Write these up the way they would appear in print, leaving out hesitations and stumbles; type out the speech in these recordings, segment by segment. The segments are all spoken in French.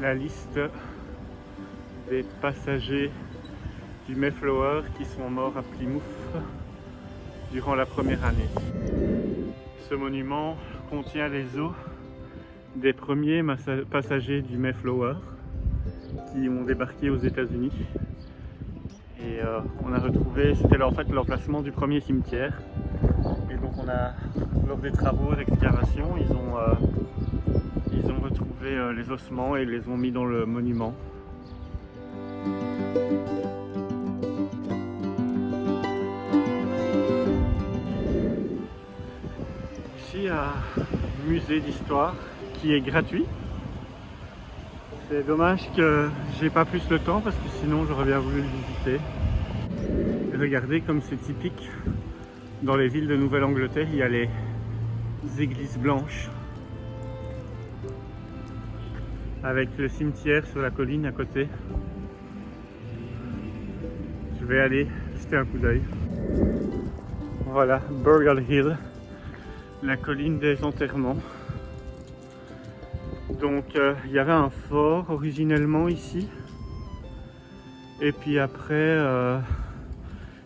La liste des passagers du Mayflower qui sont morts à Plymouth durant la première année. Ce monument contient les os des premiers passagers du Mayflower qui ont débarqué aux États-Unis. Et on a retrouvé, c'était en fait l'emplacement du premier cimetière. Et donc on a, lors des travaux d'excavation, ils ont retrouvé les ossements et les ont mis dans le monument. Ici, un musée d'histoire qui est gratuit. C'est dommage que j'ai pas plus le temps parce que sinon j'aurais bien voulu le visiter. Et regardez comme c'est typique. Dans les villes de Nouvelle-Angleterre, il y a les églises blanches avec le cimetière sur la colline à côté. Je vais aller jeter un coup d'œil. Voilà, Burial Hill, la colline des enterrements. Donc il y avait un fort originellement ici. Et puis après,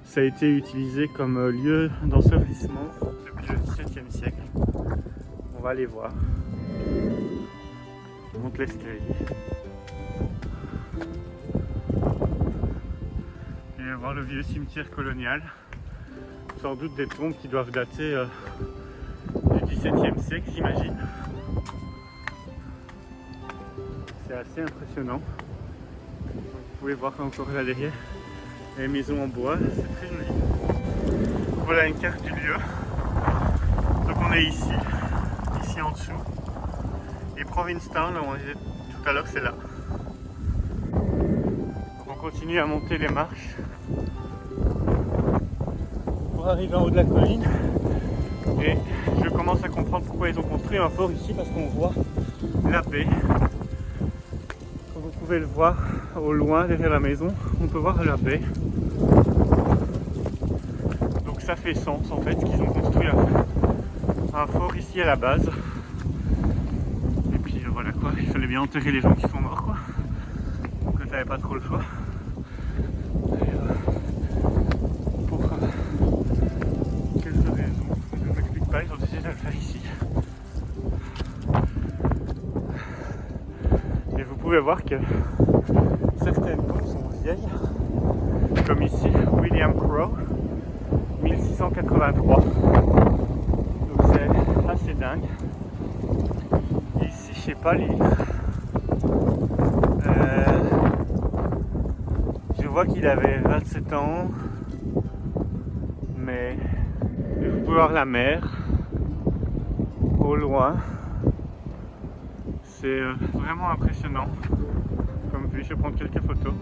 ça a été utilisé comme lieu d'ensevelissement depuis le XVIIe siècle. On va aller voir. Je monte l'escalier. Et voir le vieux cimetière colonial. Sans doute des tombes qui doivent dater du XVIIe siècle, j'imagine. C'est assez impressionnant. Vous pouvez voir encore là derrière les maisons en bois, c'est très joli. Voilà une carte du lieu. Donc on est ici en dessous. Et Provincetown, là où on était tout à l'heure, c'est là. Donc on continue à monter les marches pour arriver en haut de la colline. Et je commence à comprendre pourquoi ils ont construit un fort ici, parce qu'on voit la baie. Comme vous pouvez le voir au loin derrière la maison, on peut voir la baie. Donc ça fait sens en fait qu'ils ont construit un fort ici à la base. Et puis voilà quoi, il fallait bien enterrer les gens qui sont morts quoi. Donc tu n'avais pas trop le choix. Et, pour quelles raisons, je ne m'explique pas, ils ont décidé de le faire ici. Et vous pouvez voir que certaines tombes sont vieilles, comme ici, William Crowe, 1683. Donc c'est assez dingue. Et ici, je sais pas lire. Je vois qu'il avait 27 ans, mais vous pouvez voir la mer au loin. C'est vraiment impressionnant. Comme vue, je vais prendre quelques photos.